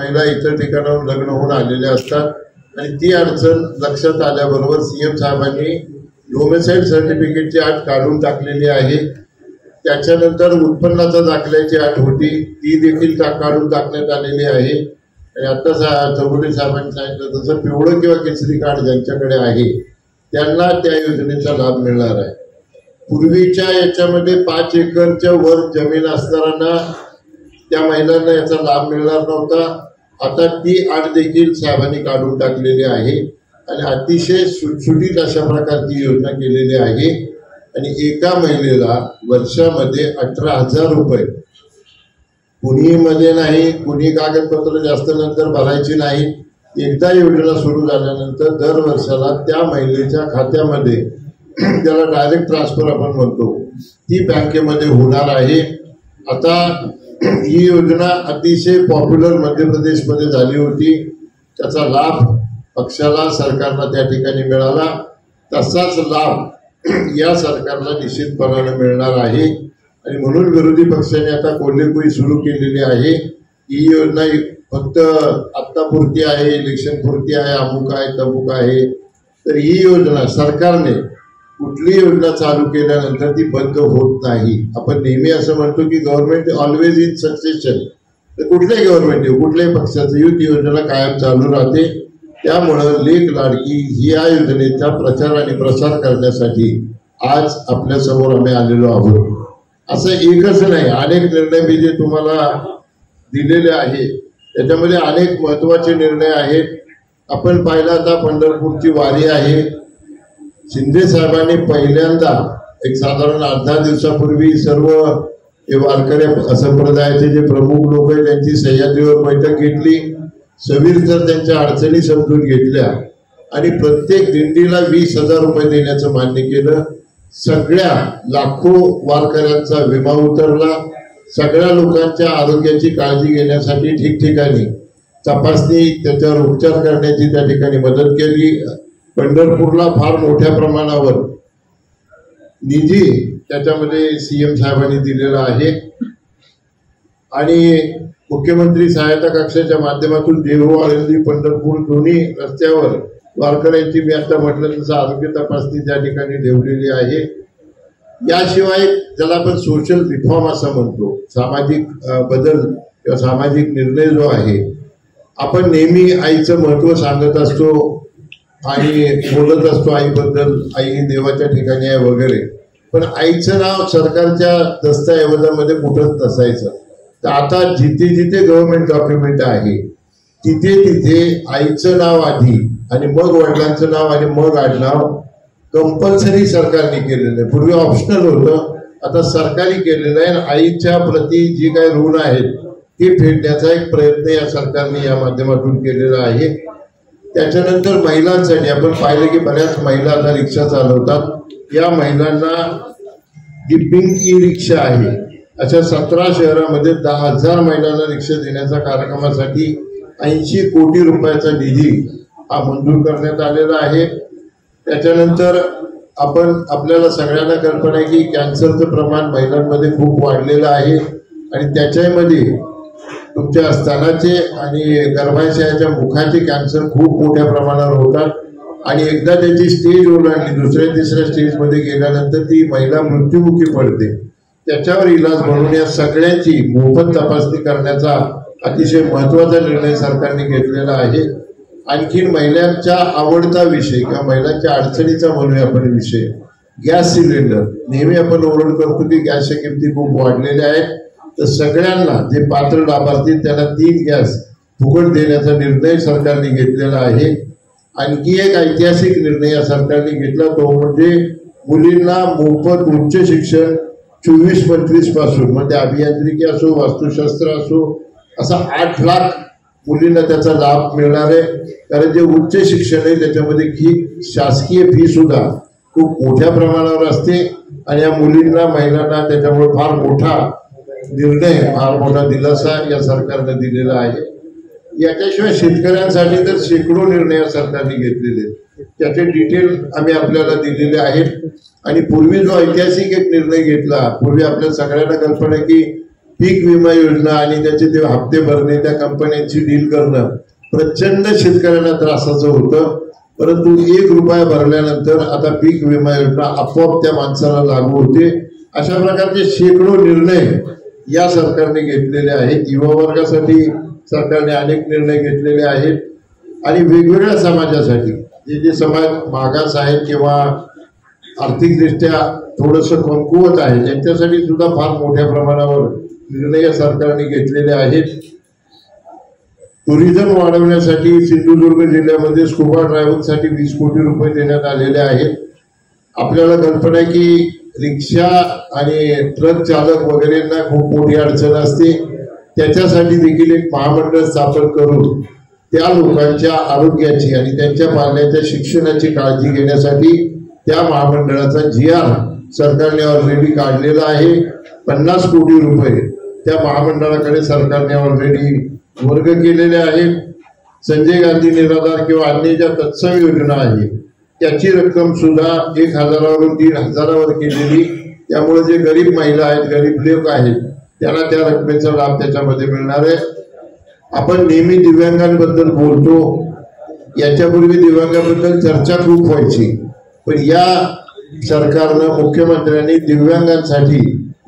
महिला इतर ठिकाणाहून लग्न होऊन आलेल्या असतात आणि ती अडचण लक्षात आल्याबरोबर सीएम साहेबांनी डोमेसाइल सर्टिफिकेटची अट काढून टाकलेली आहे। त्याच्यानंतर उत्पन्नाचा दाखल्याची अट होती ती देखील काढून टाकण्यात आलेली आहे आणि आता चौगुले साहेबांनी सांगितलं तसं पिवळं किंवा केसरी कार्ड ज्यांच्याकडे आहे त्यांना त्या योजनेचा लाभ मिळणार आहे। पूर्वीच्या याच्यामध्ये 5 एकरच्या वर जमीन असणाऱ्यांना त्या महिलांना याचा लाभ मिळणार नव्हता। आता ती अट देखील साहेबांनी काढून टाकलेली आहे आणि अतिशय सुटसुटीत अशा प्रकारची योजना केलेली आहे आणि एका महिलेला वर्षामध्ये 18,000 रुपये कुणी मध्ये नाही, कुणी कागदपत्र जास्त नंतर भरायची नाही। एकदा योजना सुरू झाल्यानंतर दर वर्षाला त्या महिलेच्या खात्यामध्ये त्याला डायरेक्ट ट्रान्सफर आपण म्हणतो ती बँकेमध्ये होणार आहे। आता ही योजना अतिशय पॉप्युलर मध्य प्रदेशमध्ये झाली होती, त्याचा लाभ पक्षाला सरकारला त्या ठिकाणी मिळाला, तसाच लाभ या सरकारला निश्चितपणाने मिळणार आहे आणि म्हणून विरोधी पक्षाने आता कोल्हेपुरी सुरू केलेली आहे। ही योजना फक्त आत्तापुरती आहे, इलेक्शन पुरती आहे, अमुक आहे तमुक आहे, तर ही योजना सरकारने कुठली योजना चालू केल्यानंतर ती बंद होत नाही। आपण नेहमी असं म्हणतो की गव्हर्नमेंट ऑलवेज इन सक्सेशन, तर कुठल्याही गव्हर्नमेंट कुठल्याही पक्षाचं युथ योजना कायम चालू राहते। त्यामुळं लेख लाडकी या योजनेचा प्रचार आणि प्रसार करण्यासाठी आज आपल्या समोर आम्ही आलेलो आहोत। असं एकच नाही, अनेक निर्णय मी जे तुम्हाला दिलेले आहे त्याच्यामध्ये अनेक महत्वाचे निर्णय आहेत। आपण पाहिला आता पंढरपूरची वारी आहे, शिंदे साहेबांनी पहिल्यांदा एक साधारण 8-10 दिवसापूर्वी सर्व वारकरी संप्रदायाचे जे प्रमुख लोक आहेत त्यांची सह्याद्रीवर बैठक घेतली, सविस्तर त्यांच्या अडचणी समजून घेतल्या आणि प्रत्येक दिंडीला 20,000 रुपये देण्याचं मान्य केलं। सगळ्या लाखो वारकऱ्यांचा विमा उतरला, सगळ्या लोकांच्या आरोग्याची काळजी घेण्यासाठी ठिकठिकाणी तपासणी त्याच्यावर उपचार करण्याची त्या ठिकाणी मदत केली। पंढरपूरला फार मोठ्या प्रमाणावर निधी त्याच्यामध्ये सीएम साहेबांनी दिलेला आहे आणि मुख्यमंत्री सहायता कक्षाच्या माध्यमातून देहू आळंदी पंढरपूर दोन्ही रस्त्यावर वारकऱ्यांची मी आता म्हटलं तसं आरोग्य तपासणी त्या ठिकाणी ठेवलेली आहे। याशिवाय ज्याला आपण सोशल रिफॉर्म असं म्हणतो, सामाजिक बदल किंवा सामाजिक निर्णय जो आहे, आपण नेहमी आईचं महत्व सांगत असतो आणि बोलत असतो आईबद्दल, आई देवाच्या ठिकाणी आहे वगैरे, पण आईचं नाव सरकारच्या दस्तऐवजामध्ये कुठंच नसायचं। तर आता जिथे जिथे गव्हर्नमेंट डॉक्युमेंट आहे तिथे तिथे आईचं नाव आधी आणि मग वडिलांचं नाव आणि मग आडनाव कंपल्सरी सरकारने केलेलं आहे। पूर्वी ऑप्शनल होतं, आता सरकारी केलेलं आहे। आईच्या प्रती जी काही ऋण आहेत ते फेडण्याचा एक प्रयत्न या सरकारने या माध्यमातून केलेला आहे। त्याच्यानंतर महिलांसाठी आपण पाहिलं की बऱ्याच महिला आता रिक्षा चालवतात, या महिलांना डिपिंग ई रिक्षा आहे, अशा 17 शहरामध्ये 10,000 महिलांना रिक्षा देण्याच्या कार्यक्रमासाठी 80 कोटी रुपयाचा निधी हा मंजूर करण्यात आलेला आहे। त्याच्यानंतर आपल्याला सगळ्यांना कल्पना आहे की कॅन्सरचं प्रमाण महिलांमध्ये खूप वाढलेलं आहे आणि त्याच्यामध्ये तुमच्या स्तनाचे आणि गर्भाशयाच्या मुखाचे कॅन्सर खूप मोठ्या प्रमाणावर होतात आणि एकदा त्याची स्टेज ओलांडली, दुसऱ्या तिसऱ्या स्टेजमध्ये गेल्यानंतर ती महिला मृत्युमुखी पडते। त्याच्यावर इलाज म्हणून या सगळ्यांची मोफत तपासणी करण्याचा अतिशय महत्वाचा निर्णय सरकारने घेतलेला आहे। आणखीन महिलांचा आवडता विषय किंवा महिलांच्या अडचणीचा म्हणूया आपण विषय, गॅस सिलेंडर। नेहमी आपण ओरड करतो की गॅसच्या किमती खूप वाढलेल्या आहेत, तर सगळ्यांना जे पात्र लाभार्थी त्यांना 3 गॅस फुकट देण्याचा निर्णय सरकारने घेतलेला आहे। आणखी एक ऐतिहासिक निर्णय या सरकारने घेतला तो म्हणजे मुलींना मोफत उच्च शिक्षण 24-25 पासून, म्हणजे अभियांत्रिकी असो वास्तुशास्त्र असो, असा 8 लाख मुलींना त्याचा लाभ मिळणार आहे। कारण जे उच्च शिक्षण आहे त्याच्यामध्ये शासकीय फी सुद्धा खूप मोठ्या प्रमाणावर असते आणि या मुलींना महिलांना त्याच्यामुळे फार मोठा निर्णय, फार मोठा दिलासा या सरकारने दिलेला आहे। याच्याशिवाय शेतकऱ्यांसाठी तर शेकडो निर्णय सरकारने घेतलेले आहेत, त्याचे डिटेल आम्ही आपल्याला दिलेले आहेत। आणि पूर्वी जो ऐतिहासिक एक निर्णय घेतला, पूर्वी आपल्या सगळ्यांना कल्पना आहे की पीक विमा योजना आणि त्याचे ते हप्ते भरणे, त्या कंपन्यांची डील करणं प्रचंड शेतकऱ्यांना त्रासाचं होतं. परंतु 1 रुपया भरल्यानंतर आता पीक विमा योजना आपोआप त्या माणसाला लागू होते. अशा प्रकारचे शेकडो निर्णय या सरकारने घेतलेले आहेत. युवा वर्गासाठी सरकारने अनेक निर्णय घेतलेले आहेत आणि वेगवेगळ्या समाजासाठी जे समाज मागास आहेत किंवा आर्थिकदृष्ट्या थोडंसं कमकुवत आहे त्यांच्यासाठी सुद्धा फार मोठ्या प्रमाणावर निर्णय सरकारने घेतलेले आहेत. टुरिझम वाढवण्यासाठी सिंधुदुर्ग जिल्ह्यामध्ये स्कुबा ड्रायव्हरसाठी 20 कोटी रुपये देण्यात आलेले आहेत. आपल्याला कल्पना आहे की रिक्षा आणि ट्रक चालक वगैरेंना खूप मोठी अडचण असते. त्याच्यासाठी देखील एक महामंडळ स्थापन करून त्या लोकांच्या आरोग्याची आणि त्यांच्या पाल्याच्या शिक्षणाची काळजी घेण्यासाठी त्या महामंडळाचा GR सरकारने ऑलरेडी काढलेला आहे. 50 कोटी रुपये त्या महामंडळाकडे सरकारने ऑलरेडी वर्ग केलेले आहेत. संजय गांधी निराधार किंवा अन्य ज्या तत्सम योजना आहे त्याची रक्कम सुद्धा 1,000वरून 1,500वर केलेली. त्यामुळे जे गरीब महिला आहेत, गरीब लोक आहेत त्यांना त्या रकमेचा लाभ त्याच्यामध्ये मिळणार आहे. आपण नेहमी दिव्यांगांबद्दल बोलतो. याच्यापूर्वी दिव्यांगाबद्दल चर्चा खूप व्हायची, पण या सरकारनं मुख्यमंत्र्यांनी दिव्यांगांसाठी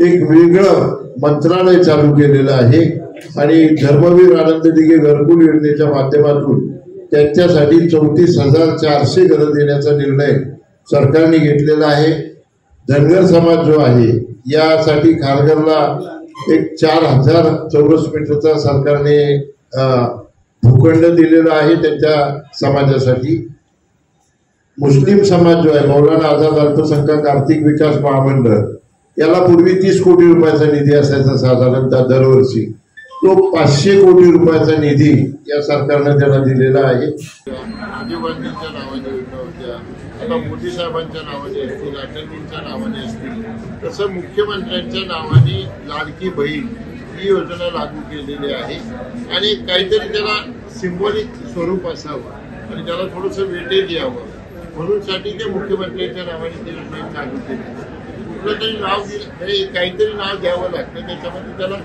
एक वेगळं मंत्रालय चालू केलेलं आहे आणि धर्मवीर आनंद दिघे घरकुल योजनेच्या माध्यमातून त्यांच्यासाठी 34,400 घरं देण्याचा निर्णय सरकारने घेतलेला आहे. धनगर समाज जो आहे यासाठी खारघरला एक 4,000 चौरस मीटरचा सरकारने भूखंड दिलेला आहे त्यांच्या समाजासाठी. मुस्लिम समाज जो आहे मौलाना आझाद अल्पसंख्याक आर्थिक विकास महामंडळ याला पूर्वी 30 कोटी रुपयाचा निधी असायचा साधारणतः दरवर्षी. तो 500 कोटी रुपयाचा निधी या सरकारने त्याला दिलेला आहे. राजीव गांधींच्या नावाने योजना होत्या, आता मोदी साहेबांच्या नावाने असतील, अटलजींच्या नावाने असतील, तसं मुख्यमंत्र्यांच्या नावाने लाडकी बहीण ही योजना लागू केलेली आहे आणि काहीतरी त्याला सिंबॉलिक स्वरूप असावं आणि त्याला थोडंसं वेटेज यावं म्हणून साठी ते मुख्यमंत्र्यांच्या नावाने ती योजना लागू केली. कुठलं तरी नाव दिलं, काहीतरी नाव द्यावं लागतं, त्याच्यामध्ये त्याला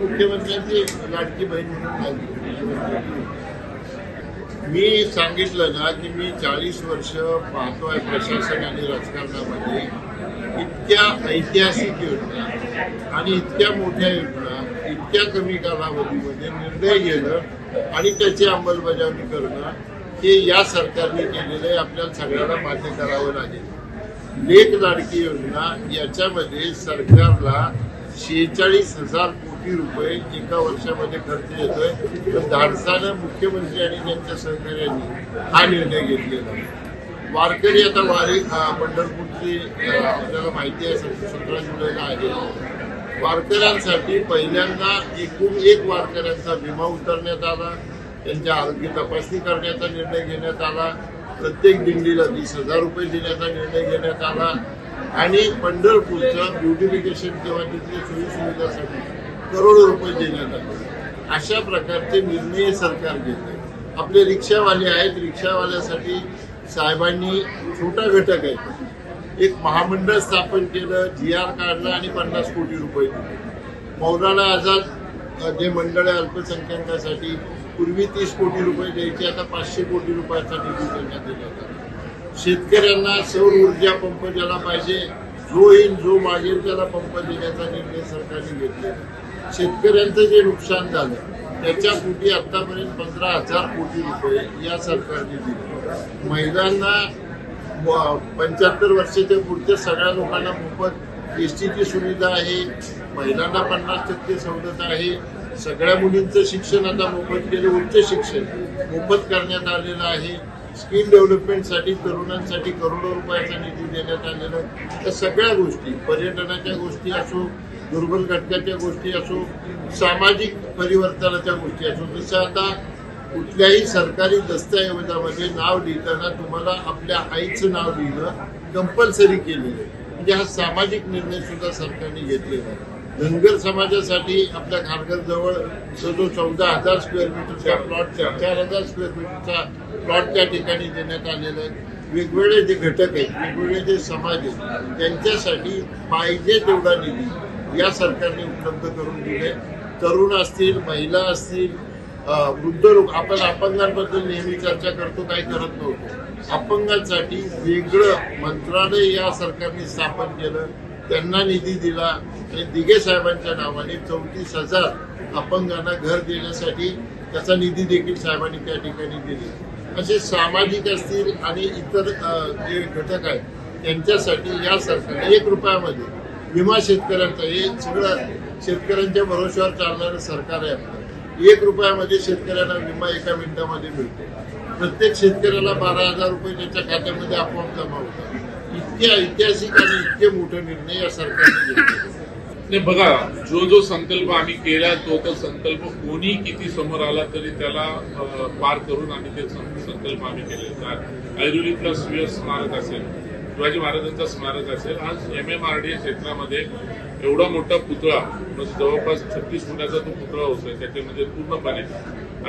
मुख्यमंत्र्यांची लाडकी बहीण म्हणून लागली. मी सांगितलं ना की मी 40 वर्ष पाहतोय प्रशासन आणि राजकारणामध्ये इतक्या ऐतिहासिक योजना आणि इतक्या मोठ्या योजना इतक्या कमी कालावधीमध्ये निर्णय घेणं आणि त्याची अंमलबजावणी करणं हे या सरकारने केलेलं आपल्याला सगळ्यांना मान्य करावं लागेल. लेक लाडकी योजना याच्यामध्ये सरकारला 46,000 कोटी रुपये एका वर्षामध्ये खर्च येतोय, पण धाडसानं मुख्यमंत्री आणि त्यांच्या सहकार्यांनी हा निर्णय घेतलेला आहे. वारकरी आता पंढरपूरची आपल्याला माहिती आहे 17 जुलैला आहे. वारकऱ्यांसाठी पहिल्यांदा एकूण 1 वारकऱ्यांचा विमा उतरण्यात आला, त्यांच्या आरोग्य तपासणी करण्याचा निर्णय घेण्यात आला, प्रत्येक दिंडीला 20,000 रुपये देण्याचा निर्णय घेण्यात आला आणि पंढरपूरचं ब्युटिफिकेशन किंवा तिथल्या सोयीसुविधासाठी करोडो रुपये देण्यात आले. अशा प्रकारचे निर्णय सरकार घेते. आपले रिक्षावाले आहेत, रिक्षावाल्यासाठी साहेबांनी छोटा घटक आहे, एक महामंडळ स्थापन केलं, GR काढला आणि 50 कोटी रुपये दिले. मौलाना आझाद जे मंडळ आहे अल्पसंख्याकासाठी पूर्वी 30 कोटी रुपये द्यायचे, आता 500 कोटी रुपयाचा निधी देण्यात येत. शेतकऱ्यांना सौर ऊर्जा पंप ज्याला पाहिजे, जो येईल जो मागेल त्याला पंप देण्याचा निर्णय सरकारने घेतला. शेतकऱ्यांचं जे नुकसान झालं त्याच्या पोटी आतापर्यंत 15,000 कोटी रुपये या सरकारने दिले. महिलांना 75 वर्षाच्या पुढच्या सगळ्या लोकांना मोफत एसटीची सुविधा आहे, महिलांना 50% सवलत आहे, सगळ्या मुलींचं शिक्षण आता मोफत केलं, उच्च शिक्षण मोफत करण्यात आलेलं आहे. स्किल डेव्हलपमेंटसाठी तरुणांसाठी करोडो रुपयाचा निधी देण्यात आलेला आहे. त्या सगळ्या गोष्टी, पर्यटनाच्या गोष्टी असो, दुर्बल घटकाच्या गोष्टी असो, सामाजिक परिवर्तनाच्या गोष्टी असो, जसं आता कुठल्याही सरकारी दस्तऐवजामध्ये नाव लिहिताना तुम्हाला आपल्या आईचं नाव लिहिणं कंपल्सरी केलेलं आहे. म्हणजे हा सामाजिक निर्णय सुद्धा सरकारने घेतलेला आहे. धनगर समाजासाठी आपल्या खारघरजवळ जो 14,000 स्क्वेअर मीटरचा प्लॉट, 4,000 स्क्वेअर मीटरचा प्लॉट त्या ठिकाणी देण्यात आलेला आहे. वेगवेगळे जे घटक आहेत, वेगवेगळे जे समाज आहेत त्यांच्यासाठी पाहिजे तेवढा निधी या सरकारने उपलब्ध करून दिले. तरुण असतील, महिला असतील, वृद्ध लोक, आपण अपंगांबद्दल नेहमी चर्चा करतो, काही करत नव्हतो. अपंगांसाठी वेगळं मंत्रालय या सरकारने स्थापन केलं, त्यांना निधी दिला आणि दिघे साहेबांच्या नावाने 34,000 अपंगांना घर देण्यासाठी त्याचा निधी देखील साहेबांनी त्या ठिकाणी दिला. असे सामाजिक असतील आणि इतर जे घटक आहेत त्यांच्यासाठी या सरकारने 1 रुपयामध्ये विमा शेतकऱ्यांचा, हे सगळं शेतकऱ्यांच्या भरोश्यावर चालणारं सरकार आहे आपलं. 1 रुपयामध्ये शेतकऱ्यांना विमा 1 मिनिटामध्ये मिळतो. प्रत्येक शेतकऱ्याला 12,000 रुपये त्याच्या खात्यामध्ये आपोआप जमा होतात. इतके ऐतिहासिक आणि इतके मोठे निर्णय या सरकारने घेतले. बघा, जो संकल्प आम्ही केला तो संकल्प कोणी किती समोर आला तरी त्याला पार करून आम्ही ते संकल्प आम्ही केले. ऐरोलीतलं सूर्य स्मारक असेल, शिवाजी महाराजांचा स्मारक असेल, आज MMRDA क्षेत्रामध्ये एवढा मोठा पुतळा, म्हणजे जवळपास 36 फुटाचा तो पुतळा होतोय, त्याच्यामध्ये पूर्णपणे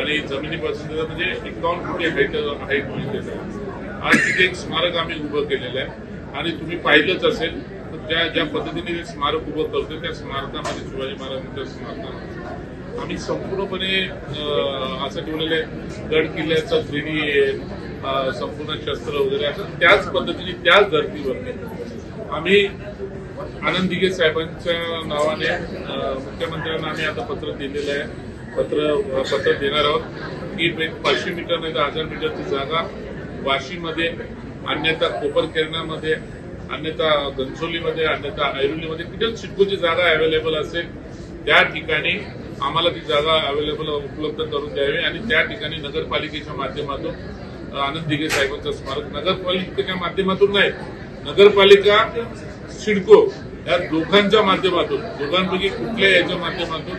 आणि जमिनीपासून म्हणजे 51 फुटे हाईट होईल त्याचा. आज तिथे एक स्मारक आम्ही उभं केलेलं आहे आणि तुम्ही पाहिलंच असेल ज्या पद्धतीने ते स्मारक उभं करतोय त्या स्मारकामध्ये, शिवाजी महाराजांच्या स्मारकामध्ये आम्ही संपूर्णपणे असं ठेवलेलं आहे गड किल्ल्याचं 3D संपूर्ण शस्त्र वगैरे असं त्याच पद्धतीने त्याच धर्तीवरती आम्ही आनंद दिघे साहेबांच्या नावाने मुख्यमंत्र्यांना आम्ही आता पत्र दिलेलं आहे. पत्र देणार आहोत की 500 मीटर नाही तर 1000 मीटरची जागा वाशीमध्ये, अन्यथा कोपरखेरणामध्ये, अन्यथा घनसोलीमध्ये, अन्यथा ऐरोलीमध्ये कुठे सिडकोची जागा अवेलेबल असेल त्या ठिकाणी आम्हाला ती जागा अवेलेबल उपलब्ध करून द्यावी आणि त्या ठिकाणी नगरपालिकेच्या माध्यमातून आनंद दिघे साहेबांचं स्मारक, नगरपालिकेच्या माध्यमातून नाही, नगरपालिका सिडको या दोघांच्या माध्यमातून, दोघांपैकी कुठल्या याच्या माध्यमातून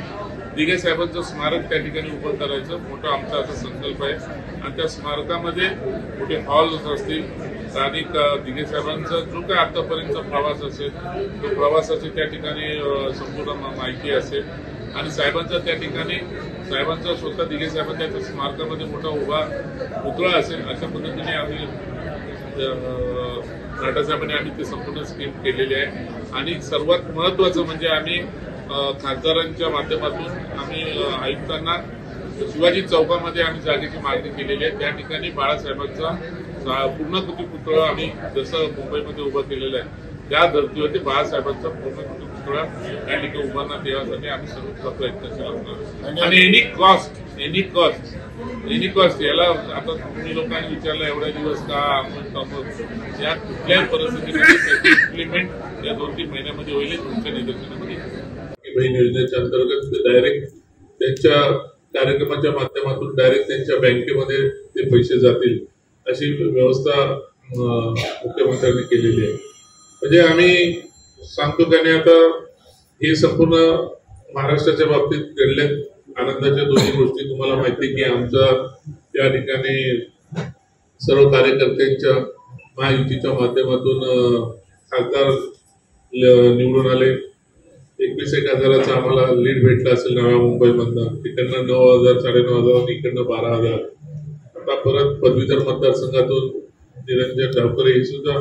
दिघे साहेबांचं स्मारक त्या ठिकाणी उभं करायचं मोठा आमचा असा संकल्प आहे. आणि त्या स्मारकामध्ये मोठे हॉल्स असतील, स्थानिक दिघे साहेबांचा जो काय आतापर्यंतचा प्रवास असेल तो प्रवासाची त्या ठिकाणी संपूर्ण माहिती असेल आणि साहेबांचा त्या ठिकाणी साहेबांचा स्वतः दिघे साहेबांच्या त्या स्मारकामध्ये मोठा उभा पुतळा असेल. अशा पद्धतीने आम्ही नाटासाहेबांनी आम्ही ते संपूर्ण स्कीम केलेली आहे. आणि सर्वात महत्वाचं म्हणजे आम्ही खासदारांच्या माध्यमातून आम्ही आयुक्तांना शिवाजी चौकामध्ये आम्ही जागेची मागणी केलेली आहे. त्या ठिकाणी बाळासाहेबांचा पूर्णकृती पुतळा आम्ही जसं मुंबईमध्ये उभा केलेला आहे त्या धर्तीवरती बाळासाहेबांचा पूर्णकृती पुतळा त्या ठिकाणी उभारण्यात यासाठी आम्ही सर्व प्रयत्नशील असणार. आणि एनी कॉस्ट याला आता तुम्ही लोकांनी विचारलं एवढे दिवस का या कुठल्याही परिस्थितीमध्ये इम्प्लिमेंट या 2-3 महिन्यामध्ये होईल तुमच्या निदर्शनामध्ये. बहीण योजनेच्या अंतर्गत डायरेक्ट त्यांच्या कार्यक्रमाच्या माध्यमातून डायरेक्ट त्यांच्या बँकेमध्ये ते पैसे जातील अशी व्यवस्था मुख्यमंत्र्यांनी केलेली आहे. म्हणजे आम्ही सांगतो त्याने आता हे संपूर्ण महाराष्ट्राच्या बाबतीत घडल्यात आनंदाच्या दोन्ही गोष्टी. तुम्हाला माहिती की आमचा या ठिकाणी सर्व कार्यकर्त्यांच्या महायुतीच्या माध्यमातून खासदार निवडून आले. 21,000 आम्हाला लीड भेटला असेल नव्या मुंबईमधनं. तिकडनं 9,000, 9,500, इकडनं 12,000. आता परत पदवीधर मतदारसंघातून निरंजन डावकरे हे सुद्धा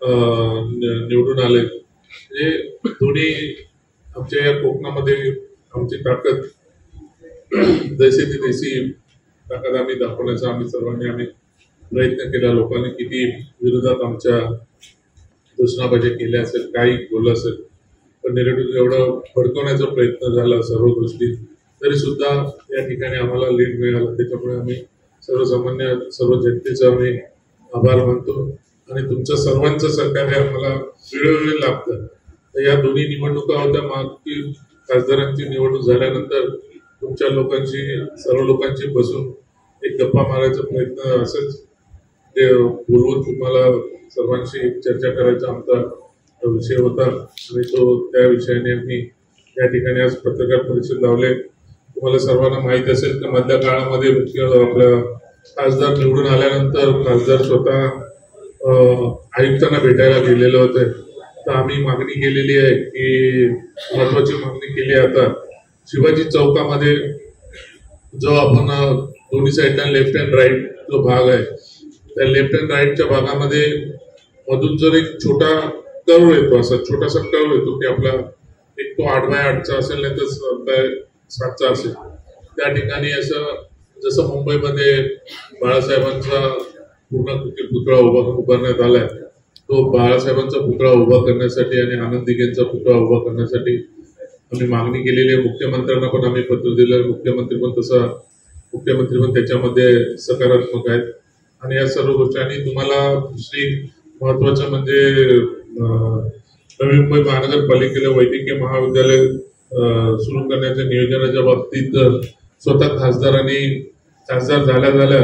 निवडून आले. म्हणजे दोन्ही आमच्या या कोकणामध्ये आमची ताकद जैसे ती तशी ताकद आम्ही दाखवण्याचा आम्ही सर्वांनी प्रयत्न केला. लोकांनी किती विरोधात आमच्या घोषणाबाजी केल्या असेल, काही बोललं असेल, पण निगेटिव्ह एवढं भडकवण्याचा प्रयत्न झाला सर्व गोष्टी, तरी सुद्धा या ठिकाणी आम्हाला लीड मिळाला. त्याच्यामुळे आम्ही सर्वसामान्य सर्व जनतेचा आम्ही आभार मानतो आणि तुमचं सर्वांचं सहकार्य आम्हाला वेळोवेळी लाभतं. तर या दोन्ही निवडणुका होत्या. मागील खासदारांची निवडणूक झाल्यानंतर तुमच्या लोकांची, सर्व लोकांची बसून एक गप्पा मारायचा प्रयत्न असंच ते बोलवून तुम्हाला सर्वांशी चर्चा करायचा आमचा विषय होता आणि तो त्या विषयाने आम्ही या ठिकाणी आज पत्रकार परिषद लावले. तुम्हाला सर्वांना माहीत असेल की मधल्या काळामध्ये आपल्या खासदार निवडून आल्यानंतर खासदार स्वतः आयुक्तांना भेटायला गेलेले होते. तर आम्ही मागणी केलेली आहे की महत्वाची मागणी केली आहे आता शिवाजी चौकामध्ये जो आपण दोन्ही साईडला लेफ्ट अँड राईट जो भाग आहे त्या लेफ्ट अँड राईटच्या भागामध्ये मधून जर एक छोटा कर्व येतो, असा छोटासा कर्व येतो की आपला एक तो 8x8चा असेल नाही तर 7x7चा असेल. त्या ठिकाणी असं जसं मुंबईमध्ये बाळासाहेबांचा पूर्ण पुतळा उभारण्यात आलाय, तो बाळासाहेबांचा पुतळा उभा करण्यासाठी आणि आनंद दिघेंचा पुतळा उभा करण्यासाठी आम्ही मागणी केलेली आहे. मुख्यमंत्र्यांना पण आम्ही पत्र दिलं. मुख्यमंत्री पण त्याच्यामध्ये सकारात्मक आहेत. आणि या सर्व गोष्टी, आणि तुम्हाला दुसरी महत्वाचं म्हणजे नवी मुंबई महानगरपालिकेला वैद्यकीय महाविद्यालय सुरू करण्याच्या नियोजनाच्या बाबतीत स्वतः खासदार झाल्या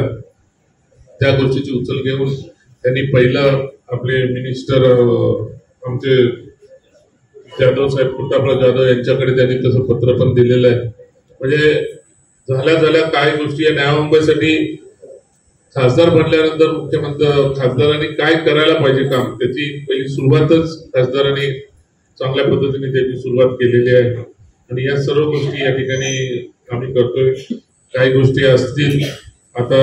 त्या गोष्टीची उचल घेऊन त्यांनी पहिलं आपले मिनिस्टर आमचे जाधव साहेब, प्रतापराव जाधव यांच्याकडे त्यांनी तसं पत्र पण दिलेलं आहे. म्हणजे झाल्या काय गोष्टी या नव्या मुंबईसाठी खासदार बनल्यानंतर खासदारांनी काय करायला पाहिजे काम, त्याची पहिली सुरुवातच खासदारांनी चांगल्या पद्धतीने त्याची सुरुवात केलेली आहे. आणि या सर्व गोष्टी या ठिकाणी आम्ही करतोय. काही गोष्टी असतील, आता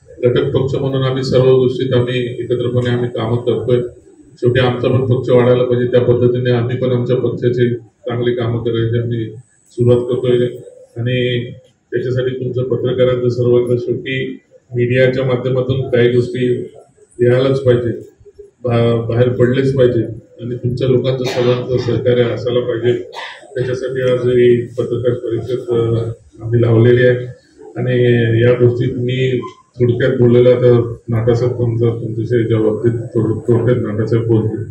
घटक पक्ष म्हणून आम्ही सर्व गोष्टीत आम्ही एकत्रपणे आम्ही कामं करतोय. शेवटी आमचा पण पक्ष वाढायला पाहिजे, त्या पद्धतीने आम्ही पण आमच्या पक्षाची चांगली कामं करायची आम्ही सुरुवात करतोय. आणि त्याच्यासाठी तुमचं पत्रकारांचं सर्वांचं शेवटी मीडियाच्या माध्यमातून काही गोष्टी यायलाच पाहिजे, बाहेर पडलेच पाहिजे आणि तुमच्या लोकांचं सर्वांचं सहकार्य असायला पाहिजे. त्याच्यासाठी आज ही पत्रकार परिषद आम्ही लावलेली आहे. आणि या गोष्टी मी थोडक्यात बोललेला तर नाटासाहेब तुमच्याशी याच्या बाबतीत थोडक्यात नाटासाहेब बोलतील.